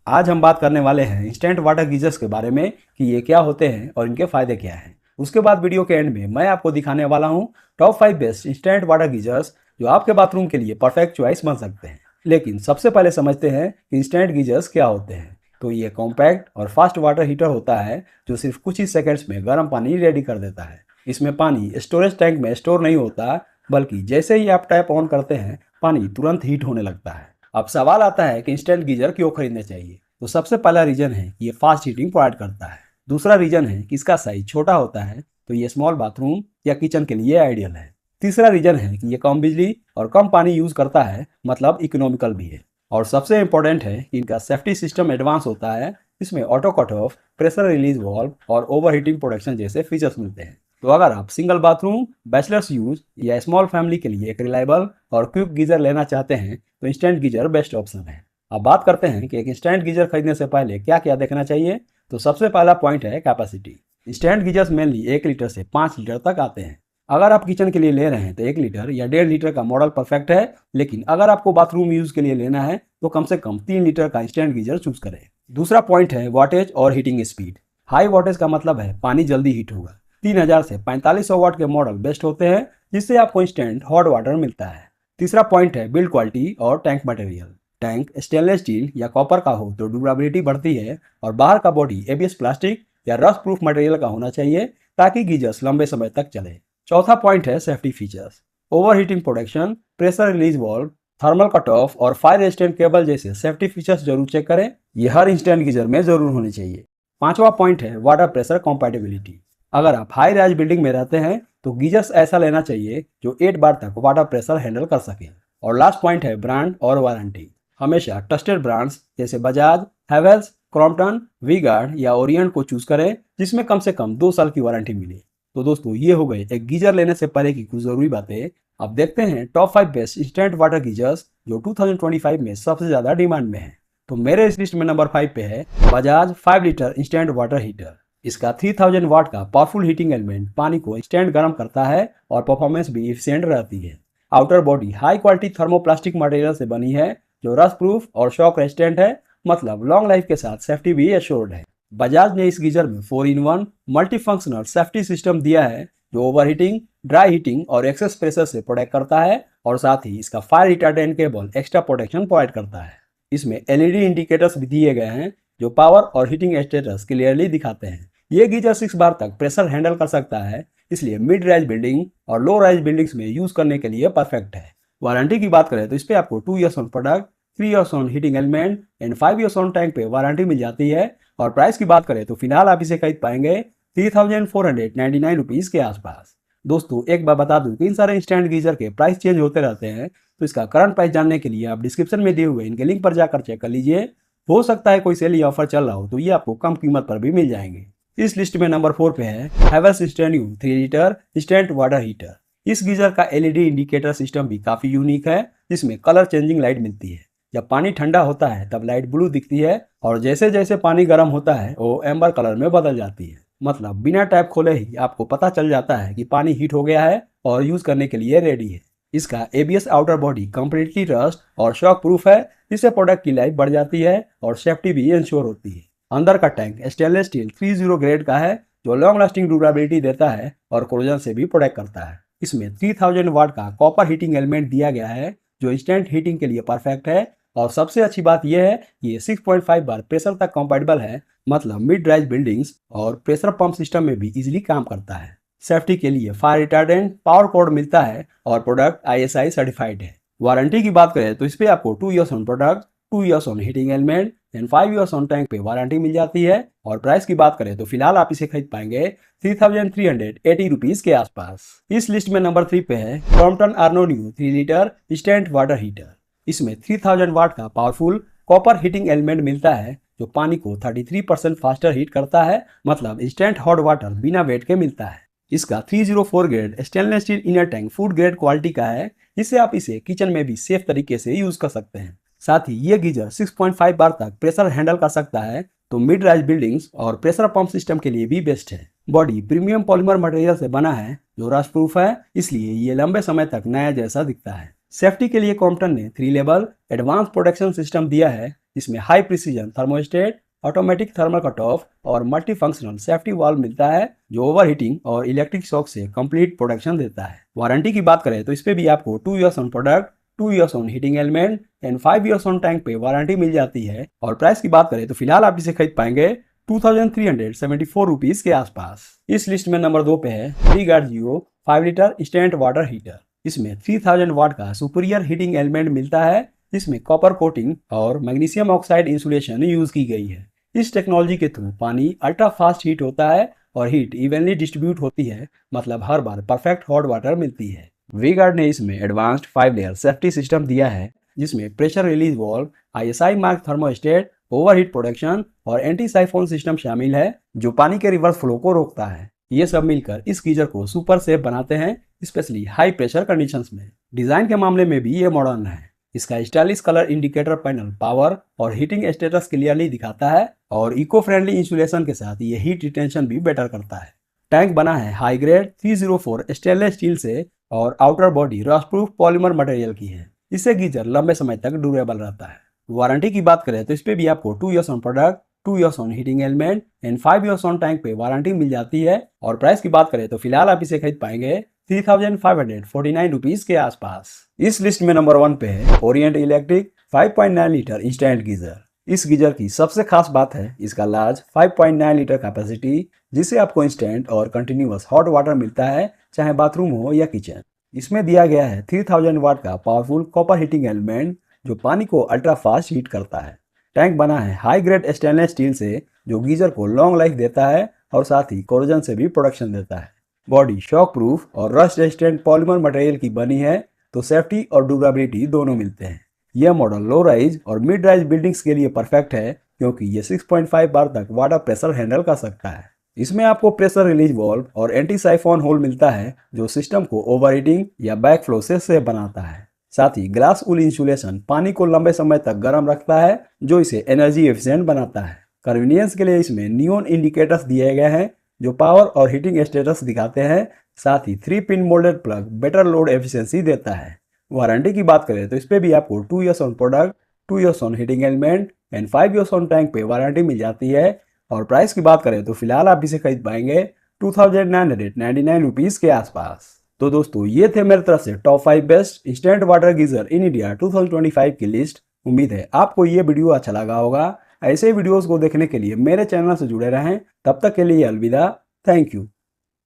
आज हम बात करने वाले हैं इंस्टेंट वाटर गीजर्स के बारे में कि ये क्या होते हैं और इनके फायदे क्या हैं। उसके बाद वीडियो के एंड में मैं आपको दिखाने वाला हूँ top 5 best instant water geysers जो आपके बाथरूम के लिए परफेक्ट चॉइस बन सकते हैं। लेकिन सबसे पहले समझते हैं कि इंस्टेंट गीजर्स क्या होते हैं। तो ये कॉम्पैक्ट और फास्ट वाटर हीटर होता है जो सिर्फ कुछ ही सेकेंड्स में गर्म पानी रेडी कर देता है। इसमें पानी स्टोरेज टैंक में स्टोर नहीं होता, बल्कि जैसे ही आप टैप ऑन करते हैं पानी तुरंत हीट होने लगता है। अब सवाल आता है कि इंस्टेंट गीजर क्यों खरीदने चाहिए। तो सबसे पहला रीजन है कि ये फास्ट हीटिंग प्रोवाइड करता है। दूसरा रीजन है कि इसका साइज छोटा होता है, तो ये स्मॉल बाथरूम या किचन के लिए आइडियल है। तीसरा रीजन है कि ये कम बिजली और कम पानी यूज करता है, मतलब इकोनॉमिकल भी है। और सबसे इंपॉर्टेंट है कि इनका सेफ्टी सिस्टम एडवांस होता है। इसमें auto cut off, pressure release valve और ओवर हीटिंग प्रोटेक्शन जैसे फीचर्स मिलते हैं। तो अगर आप सिंगल बाथरूम, बैचलर्स यूज या स्मॉल फैमिली के लिए एक रिलायबल और क्विक गीजर लेना चाहते हैं तो इंस्टेंट गीजर बेस्ट ऑप्शन है। अब बात करते हैं कि एक इंस्टेंट गीजर खरीदने से पहले क्या क्या देखना चाहिए। तो सबसे पहला पॉइंट है capacity. Instant geysers mainly 1 litre से 5 लीटर तक आते हैं। अगर आप किचन के लिए ले रहे हैं तो 1 लीटर या 1.5 लीटर का मॉडल परफेक्ट है, लेकिन अगर आपको बाथरूम यूज के लिए लेना है तो कम से कम 3 लीटर का इंस्टेंट गीजर चूज करें। दूसरा पॉइंट है वाटेज और हीटिंग स्पीड। हाई वाटेज का मतलब है पानी जल्दी हीट होगा। 3000 से 4500 वाट के मॉडल बेस्ट होते हैं, जिससे आपको इंस्टेंट हॉट वाटर मिलता है। तीसरा पॉइंट है बिल्ड क्वालिटी और tank material. Tank stainless steel या कॉपर का हो तो ड्यूरेबिलिटी बढ़ती है, और बाहर का बॉडी एबीएस प्लास्टिक या रस्ट प्रूफ मटेरियल का होना चाहिए ताकि गीजर्स लंबे समय तक चले। चौथा पॉइंट है safety features. Over heating protection, pressure release valve, thermal cut off और फायर रेजिस्टेंट केबल जैसे सेफ्टी फीचर्स जरूर चेक करें। ये हर इंस्टेंट गीजर में जरूर होने चाहिए। पांचवा पॉइंट है वाटर प्रेशर कॉम्पैटिबिलिटी। अगर आप हाई राइज बिल्डिंग में रहते हैं तो गीजर्स ऐसा लेना चाहिए जो 8 बार तक वाटर प्रेशर हैंडल कर सके। और लास्ट पॉइंट है ब्रांड और वारंटी। हमेशा ट्रस्टेड ब्रांड्स जैसे Bajaj, Havells, Crompton, V guard या ओरिएंट को चूज करें, जिसमें कम से कम 2 साल की वारंटी मिले। तो दोस्तों, ये हो गए एक गीजर लेने से पहले की कुछ जरूरी बातें। अब देखते हैं top 5 best instant water geysers जो 2025 में सबसे ज्यादा डिमांड में है। तो मेरे इस लिस्ट में नंबर 5 पे है Bajaj 5 litre instant water heater. इसका 3000 वाट का पावरफुल हीटिंग एलिमेंट पानी को इंस्टेंट गर्म करता है और परफॉर्मेंस भी एफिशिएंट रहती है। Outer body high quality thermoplastic material से बनी है जो रस्ट प्रूफ और शॉक रेजिस्टेंट है, मतलब लॉन्ग लाइफ के साथ सेफ्टी भी एश्योर्ड है। बजाज ने इस गीजर में 4-in-1 multi functional safety system दिया है जो ओवर हीटिंग, ड्राई हीटिंग और एक्सेस प्रेशर से प्रोटेक्ट करता है, और साथ ही इसका fire retardant cable extra protection provide करता है। इसमें एलईडी इंडिकेटर्स भी दिए गए हैं जो पावर और हीटिंग स्टेटस क्लियरली दिखाते हैं। ये गीजर 6 बार तक प्रेशर हैंडल कर सकता है, इसलिए मिड राइज बिल्डिंग और लो राइज बिल्डिंग्स में यूज करने के लिए परफेक्ट है। वारंटी की बात करें तो इस पे आपको 2 years on product, 3 years on heating element and 5 years on tank पे वारंटी मिल जाती है। और प्राइस की बात करें तो फिलहाल आप इसे खरीद पाएंगे 3499 रुपीज के आसपास। दोस्तों, एक बार बता दूं कि इन सारे इंस्टेंट गीजर के प्राइस चेंज होते रहते हैं, तो इसका करंट प्राइस जानने के लिए आप डिस्क्रिप्शन में दिए हुए इनके लिंक पर जाकर चेक कर लीजिए। हो सकता है कोई सेल या ऑफर चल रहा हो तो ये आपको कम कीमत पर भी मिल जाएंगे। इस लिस्ट में नंबर 4 पे है Havells instanio 3 litre instant water heater. इस गीजर का एलईडी इंडिकेटर सिस्टम भी काफी यूनिक है, जिसमें कलर चेंजिंग लाइट मिलती है। जब पानी ठंडा होता है तब लाइट ब्लू दिखती है, और जैसे जैसे पानी गर्म होता है वो एम्बर कलर में बदल जाती है। मतलब बिना टैप खोले ही आपको पता चल जाता है कि पानी हीट हो गया है और यूज करने के लिए रेडी है। इसका ABS outer body completely rust और शॉक प्रूफ है, जिससे प्रोडक्ट की लाइफ बढ़ जाती है और सेफ्टी भी इंश्योर होती है। अंदर का टैंक स्टेनलेस स्टील 30 ग्रेड का है जो लॉन्ग लास्टिंग ड्यूरेबिलिटी देता है और कोरोजन से भी प्रोटेक्ट करता है। इसमें 3000 वाट का कॉपर हीटिंग एलिमेंट दिया गया है जो इंस्टेंट हीटिंग के लिए परफेक्ट है। और सबसे अच्छी बात यह है कि ये 6.5 बार प्रेशर तक कंपैटिबल है, मतलब मिड राइज बिल्डिंग्स और प्रेशर पंप सिस्टम में भी इजीली काम करता है। सेफ्टी के लिए फायर रिटार्डेंट पावर कोड मिलता है और प्रोडक्ट आईएसआई सर्टिफाइड है। वारंटी की बात करें तो इस पे आपको 2 years on product, 2 years on heating element and 5 years on tank पे वारंटी मिल जाती है। और प्राइस की बात करें तो फिलहाल आप इसे खरीद पाएंगे 3380 रुपीज के आसपास। इस लिस्ट में नंबर 3 पे है Crompton आर्नो 3 litre instant water heater. इसमें 3000 वाट का पावरफुल कॉपर हीटिंग एलिमेंट मिलता है जो पानी को 33% फास्टर हीट करता है, मतलब इंस्टेंट हॉट वाटर बिना वेट के मिलता है। इसका 304 grade stainless steel inner tank food grade quality का है, जिससे आप इसे किचन में भी सेफ तरीके से यूज कर सकते हैं। साथ ही ये गीजर 6.5 बार तक प्रेशर हैंडल कर सकता है, तो मिड राइज बिल्डिंग्स और प्रेशर पंप सिस्टम के लिए भी बेस्ट है। बॉडी प्रीमियम पॉलीमर मटेरियल से बना है जो रस्ट प्रूफ है, इसलिए ये लंबे समय तक नया जैसा दिखता है। सेफ्टी के लिए क्रॉम्पटन ने 3 लेवल एडवांस प्रोटेक्शन सिस्टम दिया है इसमें high precision thermostat, automatic thermal cut off और मल्टी फंक्शनल सेफ्टी वाल्व मिलता है जो ओवर हीटिंग और इलेक्ट्रिक शॉक से कंप्लीट प्रोटेक्शन देता है। वारंटी की बात करें तो इस पे भी आपको 2 years on product, 2 years on heating element and 5 years on tank पे वारंटी मिल जाती है। और प्राइस की बात करें तो फिलहाल आप इसे खरीद पाएंगे 2374 रुपीज के आसपास। इस लिस्ट में नंबर 2 पे है वी-गार्ड जियो 5 लीटर इंस्टेंट वाटर हीटर। इसमें 3000 वाट का सुपीरियर हीटिंग एलिमेंट मिलता है जिसमें कॉपर कोटिंग और मैग्नीशियम ऑक्साइड इंसुलेशन यूज की गई है। इस टेक्नोलॉजी के थ्रू पानी अल्ट्रा फास्ट हीट होता है और हीट इवनली डिस्ट्रीब्यूट होती है, मतलब हर बार परफेक्ट हॉट वाटर मिलती है। वी-गार्ड ने इसमें एडवांस्ड 5 लेयर सेफ्टी सिस्टम दिया है जिसमें pressure release valve, ISI mark thermostat, overheat protection और एंटी साइफोन सिस्टम शामिल है जो पानी के रिवर्स फ्लो को रोकता है। ये सब मिलकर इस गीजर को सुपर सेफ बनाते हैं, स्पेशली हाई प्रेशर कंडीशंस में। डिजाइन के मामले में भी ये मॉडर्न है। इसका stylish colour indicator panel power और हीटिंग स्टेटस क्लियरली दिखाता है और इको फ्रेंडली इंसुलेशन के साथ ये हीट रिटेंशन भी बेटर करता है। टैंक बना है हाई ग्रेड 304 स्टेनलेस स्टील से और outer body rust proof polymer material की है। इससे गीजर लंबे समय तक ड्यूरेबल रहता है। वारंटी की बात करें तो इस पे भी आपको 2 years on product, 2 years on heating element and 5 years on tank पे वारंटी मिल जाती है। और प्राइस की बात करें तो फिलहाल आप इसे खरीद पाएंगे 3549 रुपीज के आसपास। इस लिस्ट में नंबर 1 पे है Orient electric 5.9 litre instant geyser. इस गीजर की सबसे खास बात है इसका लार्ज 5.9 लीटर कैपेसिटी, जिससे आपको इंस्टेंट और कंटिन्यूअस हॉट वाटर मिलता है चाहे बाथरूम हो या किचन। इसमें दिया गया है 3000 वाट का पावरफुल कॉपर हीटिंग एलिमेंट जो पानी को अल्ट्रा फास्ट हीट करता है। टैंक बना है हाई ग्रेड स्टेनलेस स्टील से जो गीजर को लॉन्ग लाइफ देता है और साथ ही कोरोजन से भी प्रोटेक्शन देता है। बॉडी शॉक प्रूफ और रस्ट रेजिस्टेंट पॉलीमर मटेरियल की बनी है तो सेफ्टी और ड्यूरेबिलिटी दोनों मिलते हैं। यह मॉडल लो राइज और मिड राइज बिल्डिंग्स के लिए परफेक्ट है क्योंकि ये 6.5 बार तक वाटर प्रेशर हैंडल कर सकता है। इसमें आपको प्रेशर रिलीज वाल्व और एंटी साइफोन होल मिलता है जो सिस्टम को ओवरहीटिंग या बैक फ्लो से सेफ बनाता है। साथ ही ग्लास वूल इंसुलेशन पानी को लंबे समय तक गर्म रखता है जो इसे एनर्जी एफिशिएंट बनाता है। कन्वीनियंस के लिए इसमें नियॉन इंडिकेटर्स दिए गए हैं जो पावर और हीटिंग स्टेटस दिखाते हैं। साथ ही 3 pin moulded plug better load efficiency देता है। वारंटी की बात करें तो इस पे भी आपको 2 years on product, 2 years on heating element and 5 years on tank पे वारंटी मिल जाती है। और प्राइस की बात करें तो फिलहाल आप इसे खरीद पाएंगे 2999 रुपीज के आसपास। तो दोस्तों ये थे मेरी तरफ से top 5 best instant water geyser in India 2025 की लिस्ट। उम्मीद है आपको ये वीडियो अच्छा लगा होगा। ऐसे वीडियोस को देखने के लिए मेरे चैनल से जुड़े रहें। तब तक के लिए अलविदा। Thank you.